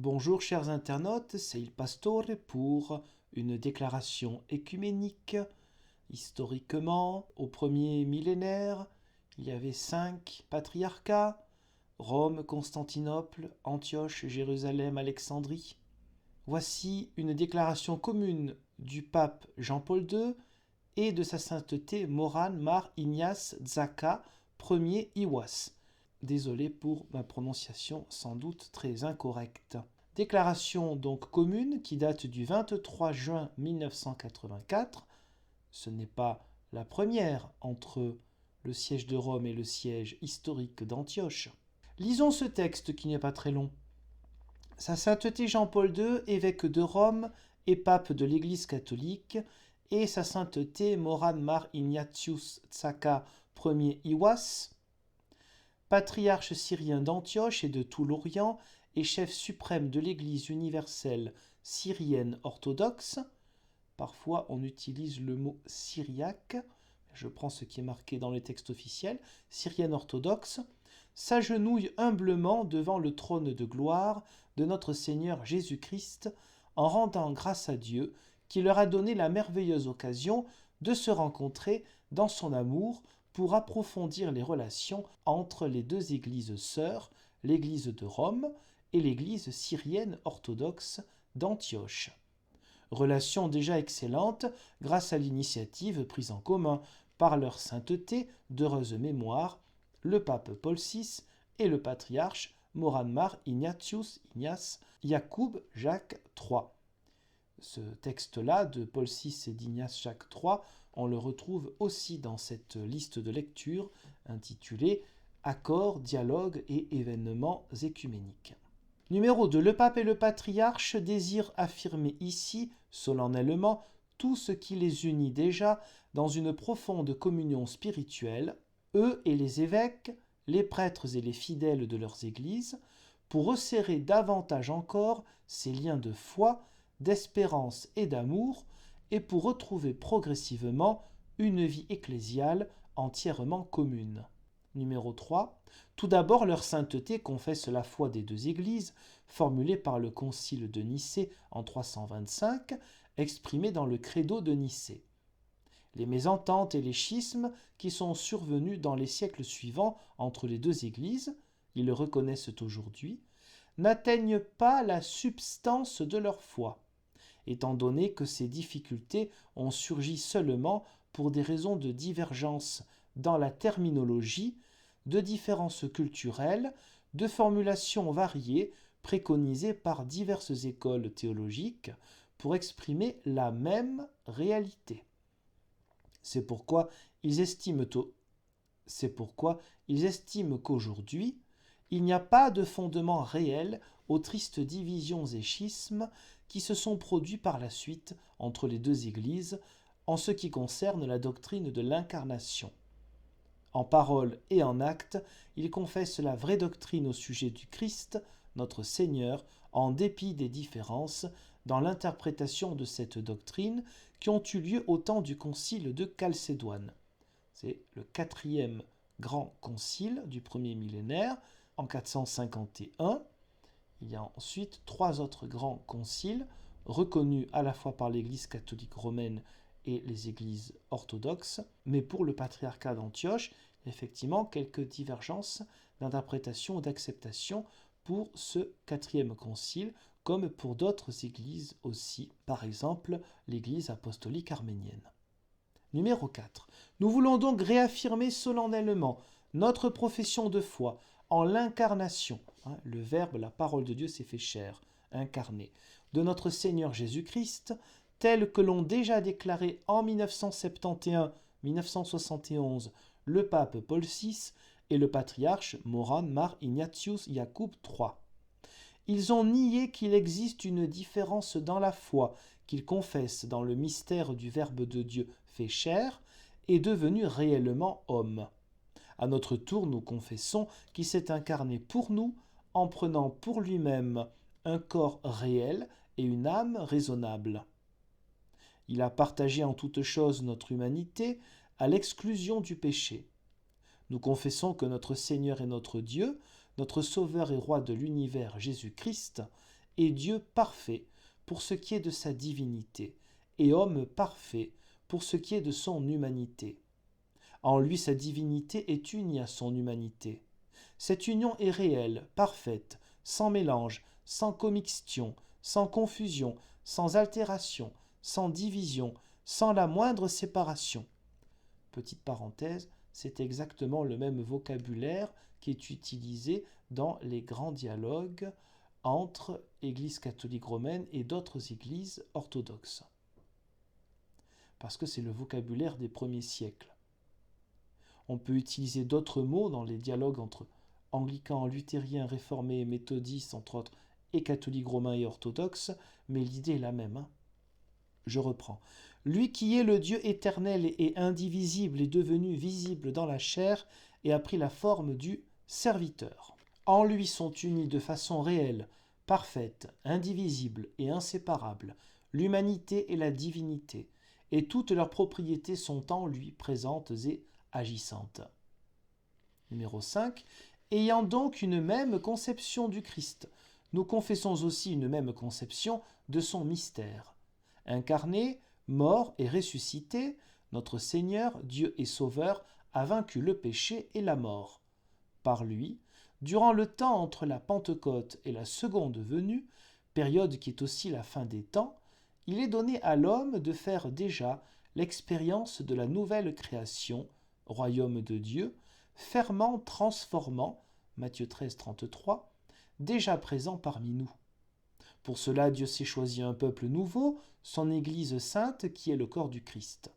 Bonjour chers internautes, c'est Il Pastore pour une déclaration œcuménique. Historiquement, au premier millénaire, il y avait 5 patriarcats: Rome, Constantinople, Antioche, Jérusalem, Alexandrie. Voici une déclaration commune du pape Jean-Paul II et de sa sainteté Moran Mar Ignace Dzaka Ier Iwas. Désolé pour ma prononciation sans doute très incorrecte. Déclaration donc commune qui date du 23 juin 1984. Ce n'est pas la première entre le siège de Rome et le siège historique d'Antioche. Lisons ce texte qui n'est pas très long. Sa sainteté Jean-Paul II, évêque de Rome et pape de l'Église catholique, et sa sainteté Moran Mar Ignatius Dzaka Ier Iwas, patriarche syrien d'Antioche et de tout l'Orient et chef suprême de l'Église universelle syrienne orthodoxe. Parfois on utilise le mot syriaque, je prends ce qui est marqué dans les textes officiels, syrienne orthodoxe, s'agenouille humblement devant le trône de gloire de notre Seigneur Jésus-Christ en rendant grâce à Dieu qui leur a donné la merveilleuse occasion de se rencontrer dans son amour pour approfondir les relations entre les deux églises sœurs, l'église de Rome et l'église syrienne orthodoxe d'Antioche. Relations déjà excellentes grâce à l'initiative prise en commun par leur sainteté d'heureuse mémoire, le pape Paul VI et le patriarche Moran Mar Ignatius Ignace Yacoub Jacques III. Ce texte-là de Paul VI et d'Ignace Jacques III, on le retrouve aussi dans cette liste de lecture intitulée Accords, dialogues et événements œcuméniques. Numéro 2. Le pape et le patriarche désirent affirmer ici, solennellement, tout ce qui les unit déjà dans une profonde communion spirituelle, eux et les évêques, les prêtres et les fidèles de leurs églises, pour resserrer davantage encore ces liens de foi, d'espérance et d'amour, et pour retrouver progressivement une vie ecclésiale entièrement commune. Numéro 3. Tout d'abord, leur sainteté confesse la foi des deux églises, formulée par le concile de Nicée en 325, exprimée dans le credo de Nicée. Les mésententes et les schismes qui sont survenus dans les siècles suivants entre les deux églises, ils le reconnaissent aujourd'hui, n'atteignent pas la substance de leur foi, étant donné que ces difficultés ont surgi seulement pour des raisons de divergence dans la terminologie, de différences culturelles, de formulations variées préconisées par diverses écoles théologiques pour exprimer la même réalité. C'est pourquoi ils estiment qu'aujourd'hui, il n'y a pas de fondement réel aux tristes divisions et schismes qui se sont produits par la suite entre les deux églises en ce qui concerne la doctrine de l'incarnation. En parole et en acte, ils confessent la vraie doctrine au sujet du Christ, notre Seigneur, en dépit des différences dans l'interprétation de cette doctrine qui ont eu lieu au temps du concile de Chalcédoine. C'est le 4e grand concile du premier millénaire, en 451. Il y a ensuite 3 autres grands conciles, reconnus à la fois par l'Église catholique romaine et les églises orthodoxes, mais pour le patriarcat d'Antioche, effectivement, quelques divergences d'interprétation ou d'acceptation pour ce 4e concile, comme pour d'autres églises aussi, par exemple l'Église apostolique arménienne. Numéro 4. Nous voulons donc réaffirmer solennellement notre profession de foi en l'incarnation, le Verbe, la parole de Dieu s'est fait chair, incarné, de notre Seigneur Jésus-Christ, tel que l'ont déjà déclaré en 1971-1971 le pape Paul VI et le patriarche Moran Mar Ignatius Yacoub III. Ils ont nié qu'il existe une différence dans la foi qu'ils confessent dans le mystère du Verbe de Dieu fait chair et devenu réellement homme. À notre tour, nous confessons qu'il s'est incarné pour nous en prenant pour lui-même un corps réel et une âme raisonnable. Il a partagé en toutes choses notre humanité à l'exclusion du péché. Nous confessons que notre Seigneur et notre Dieu, notre Sauveur et Roi de l'univers Jésus-Christ, et Dieu parfait pour ce qui est de sa divinité, et homme parfait pour ce qui est de son humanité. En lui, sa divinité est unie à son humanité. Cette union est réelle, parfaite, sans mélange, sans commixtion, sans confusion, sans altération, sans division, sans la moindre séparation. Petite parenthèse, c'est exactement le même vocabulaire qui est utilisé dans les grands dialogues entre Église catholique romaine et d'autres églises orthodoxes. Parce que c'est le vocabulaire des premiers siècles. On peut utiliser d'autres mots dans les dialogues entre anglicans, luthériens, réformés, méthodistes, entre autres, et catholiques romains et orthodoxes, mais l'idée est la même. Je reprends. Lui qui est le Dieu éternel et indivisible est devenu visible dans la chair et a pris la forme du serviteur. En lui sont unis de façon réelle, parfaite, indivisible et inséparable l'humanité et la divinité, et toutes leurs propriétés sont en lui présentes et agissantes. Numéro 5. Ayant donc une même conception du Christ, nous confessons aussi une même conception de son mystère. Incarné, mort et ressuscité, notre Seigneur, Dieu et Sauveur, a vaincu le péché et la mort. Par lui, durant le temps entre la Pentecôte et la seconde venue, période qui est aussi la fin des temps, il est donné à l'homme de faire déjà l'expérience de la nouvelle création, royaume de Dieu, ferment, transformant, Matthieu 13, 33, déjà présent parmi nous. Pour cela, Dieu s'est choisi un peuple nouveau, son Église sainte qui est le corps du Christ.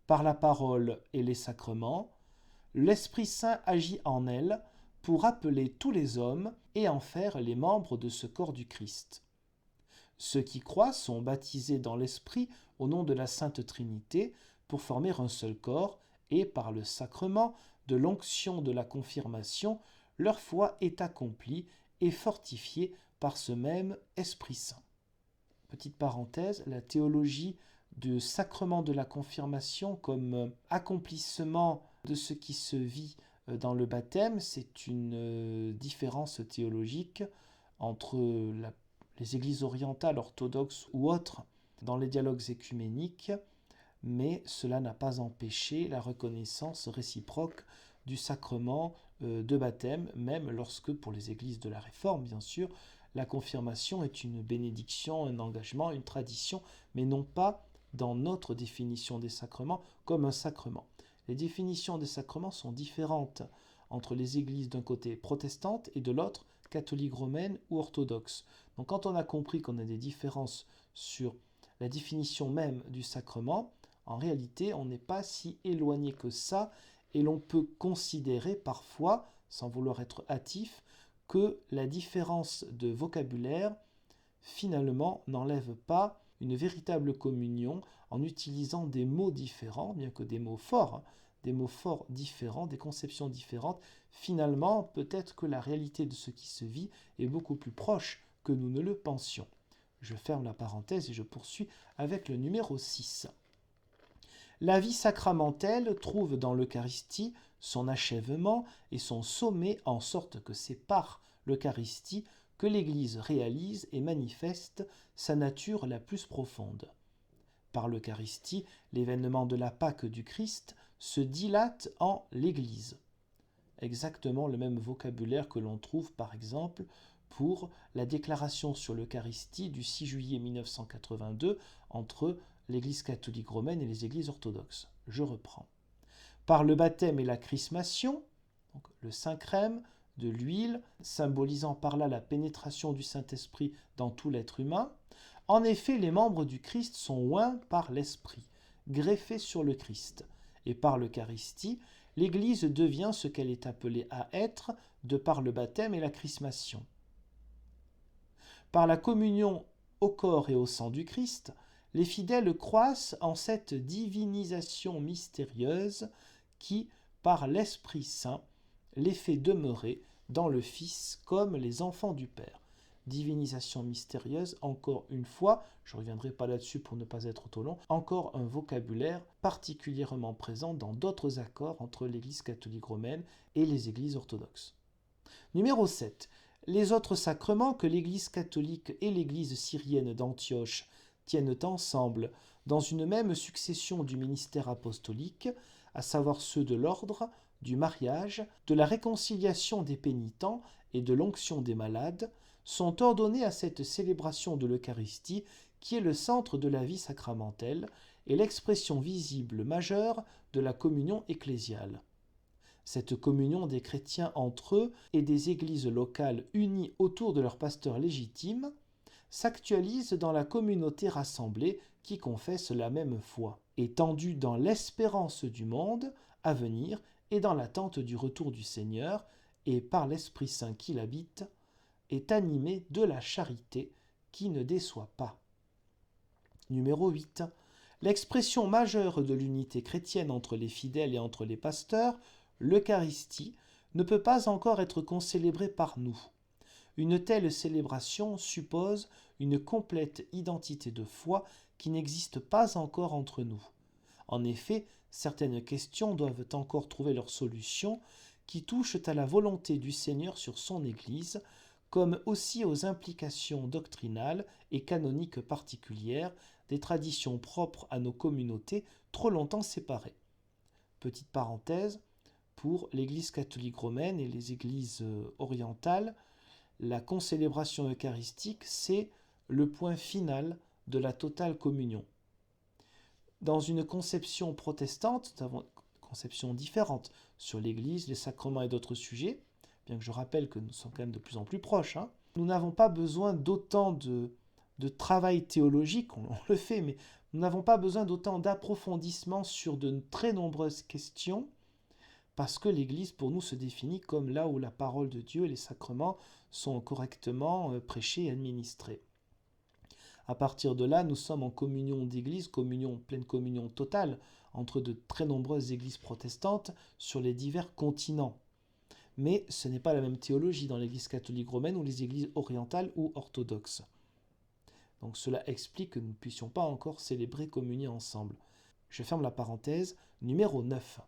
Par la parole et les sacrements, l'Esprit Saint agit en elle pour appeler tous les hommes et en faire les membres de ce corps du Christ. Ceux qui croient sont baptisés dans l'Esprit au nom de la Sainte Trinité pour former un seul corps et par le sacrement de l'onction de la confirmation, leur foi est accomplie et fortifiée par ce même Esprit Saint. Petite parenthèse, la théologie du sacrement de la confirmation comme accomplissement de ce qui se vit dans le baptême, c'est une différence théologique entre les églises orientales, orthodoxes ou autres dans les dialogues écuméniques, mais cela n'a pas empêché la reconnaissance réciproque du sacrement de baptême, même lorsque, pour les églises de la Réforme, bien sûr, la confirmation est une bénédiction, un engagement, une tradition, mais non pas dans notre définition des sacrements comme un sacrement. Les définitions des sacrements sont différentes entre les églises d'un côté protestantes et de l'autre catholiques romaines ou orthodoxes. Donc quand on a compris qu'on a des différences sur la définition même du sacrement, en réalité on n'est pas si éloigné que ça et l'on peut considérer parfois, sans vouloir être hâtif, que la différence de vocabulaire finalement n'enlève pas une véritable communion en utilisant des mots différents, bien que des mots forts différents, des conceptions différentes. Finalement, peut-être que la réalité de ce qui se vit est beaucoup plus proche que nous ne le pensions. Je ferme la parenthèse et je poursuis avec le numéro 6. La vie sacramentelle trouve dans l'Eucharistie son achèvement et son sommet, en sorte que c'est par l'Eucharistie que l'Église réalise et manifeste sa nature la plus profonde. Par l'Eucharistie, l'événement de la Pâque du Christ se dilate en l'Église. Exactement le même vocabulaire que l'on trouve par exemple pour la déclaration sur l'Eucharistie du 6 juillet 1982 entre l'Église catholique romaine et les églises orthodoxes. Je reprends. Par le baptême et la chrismation, donc le Saint-Crème, de l'huile, symbolisant par là la pénétration du Saint-Esprit dans tout l'être humain, en effet, les membres du Christ sont oints par l'Esprit, greffés sur le Christ, et par l'Eucharistie, l'Église devient ce qu'elle est appelée à être de par le baptême et la chrismation. Par la communion au corps et au sang du Christ, les fidèles croissent en cette divinisation mystérieuse qui, par l'Esprit Saint, les fait demeurer dans le Fils comme les enfants du Père. Divinisation mystérieuse, encore une fois, je ne reviendrai pas là-dessus pour ne pas être trop long, encore un vocabulaire particulièrement présent dans d'autres accords entre l'Église catholique romaine et les églises orthodoxes. Numéro 7. Les autres sacrements que l'Église catholique et l'Église syrienne d'Antioche tiennent ensemble dans une même succession du ministère apostolique, à savoir ceux de l'ordre, du mariage, de la réconciliation des pénitents et de l'onction des malades, sont ordonnés à cette célébration de l'Eucharistie qui est le centre de la vie sacramentelle et l'expression visible majeure de la communion ecclésiale. Cette communion des chrétiens entre eux et des églises locales unies autour de leur pasteur légitime s'actualise dans la communauté rassemblée qui confesse la même foi, étendue dans l'espérance du monde à venir et dans l'attente du retour du Seigneur, et par l'Esprit Saint qui l'habite, est animée de la charité qui ne déçoit pas. Numéro 8. L'expression majeure de l'unité chrétienne entre les fidèles et entre les pasteurs, l'Eucharistie, ne peut pas encore être concélébrée par nous. Une telle célébration suppose une complète identité de foi qui n'existe pas encore entre nous. En effet, certaines questions doivent encore trouver leur solution qui touchent à la volonté du Seigneur sur son Église, comme aussi aux implications doctrinales et canoniques particulières des traditions propres à nos communautés trop longtemps séparées. Petite parenthèse, pour l'Église catholique romaine et les églises orientales, la concélébration eucharistique, c'est le point final de la totale communion. Dans une conception protestante, nous avons une conception différente sur l'Église, les sacrements et d'autres sujets, bien que je rappelle que nous sommes quand même de plus en plus proches. Nous n'avons pas besoin d'autant de travail théologique, on le fait, mais nous n'avons pas besoin d'autant d'approfondissement sur de très nombreuses questions, parce que l'Église, pour nous, se définit comme là où la parole de Dieu et les sacrements sont correctement prêchés et administrés. À partir de là, nous sommes en communion d'Église, pleine communion totale, entre de très nombreuses églises protestantes sur les divers continents. Mais ce n'est pas la même théologie dans l'Église catholique romaine ou les églises orientales ou orthodoxes. Donc cela explique que nous ne puissions pas encore célébrer, communier ensemble. Je ferme la parenthèse. Numéro 9.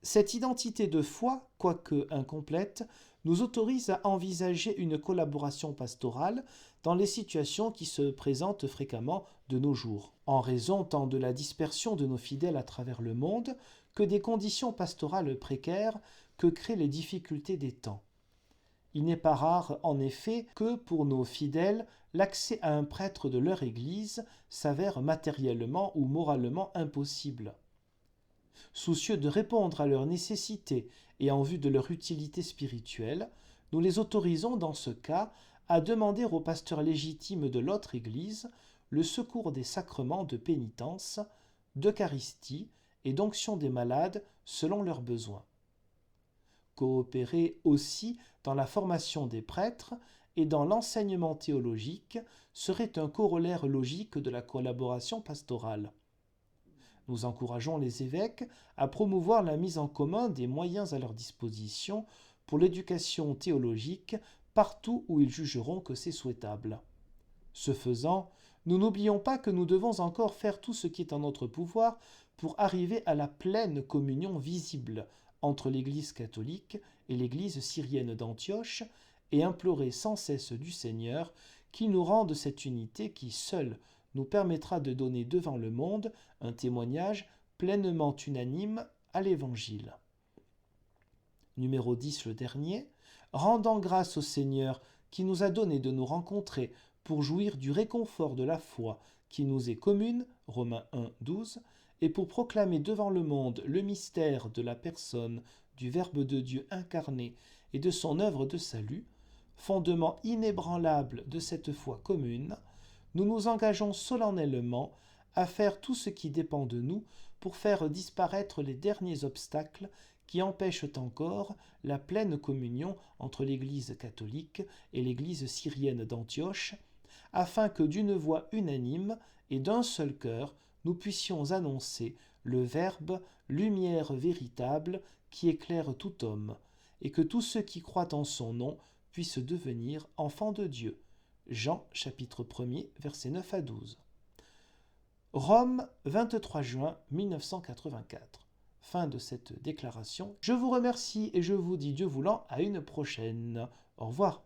Cette identité de foi, quoique incomplète, nous autorise à envisager une collaboration pastorale dans les situations qui se présentent fréquemment de nos jours, en raison tant de la dispersion de nos fidèles à travers le monde que des conditions pastorales précaires que créent les difficultés des temps. Il n'est pas rare, en effet, que pour nos fidèles, l'accès à un prêtre de leur Église s'avère matériellement ou moralement impossible. Soucieux de répondre à leurs nécessités et en vue de leur utilité spirituelle, nous les autorisons dans ce cas à demander au pasteur légitime de l'autre Église le secours des sacrements de pénitence, d'Eucharistie et d'onction des malades selon leurs besoins. Coopérer aussi dans la formation des prêtres et dans l'enseignement théologique serait un corollaire logique de la collaboration pastorale. Nous encourageons les évêques à promouvoir la mise en commun des moyens à leur disposition pour l'éducation théologique partout où ils jugeront que c'est souhaitable. Ce faisant, nous n'oublions pas que nous devons encore faire tout ce qui est en notre pouvoir pour arriver à la pleine communion visible entre l'Église catholique et l'Église syrienne d'Antioche et implorer sans cesse du Seigneur qu'il nous rende cette unité qui seule nous permettra de donner devant le monde un témoignage pleinement unanime à l'Évangile. Numéro 10, le dernier. Rendant grâce au Seigneur qui nous a donné de nous rencontrer pour jouir du réconfort de la foi qui nous est commune, Romains 1, 12, et pour proclamer devant le monde le mystère de la personne du Verbe de Dieu incarné et de son œuvre de salut, fondement inébranlable de cette foi commune, nous nous engageons solennellement à faire tout ce qui dépend de nous pour faire disparaître les derniers obstacles qui empêchent encore la pleine communion entre l'Église catholique et l'Église syrienne d'Antioche, afin que d'une voix unanime et d'un seul cœur, nous puissions annoncer le Verbe, lumière véritable qui éclaire tout homme, et que tous ceux qui croient en son nom puissent devenir enfants de Dieu. Jean, chapitre 1er, versets 9 à 12. Rome, 23 juin 1984. Fin de cette déclaration. Je vous remercie et je vous dis Dieu voulant à une prochaine. Au revoir.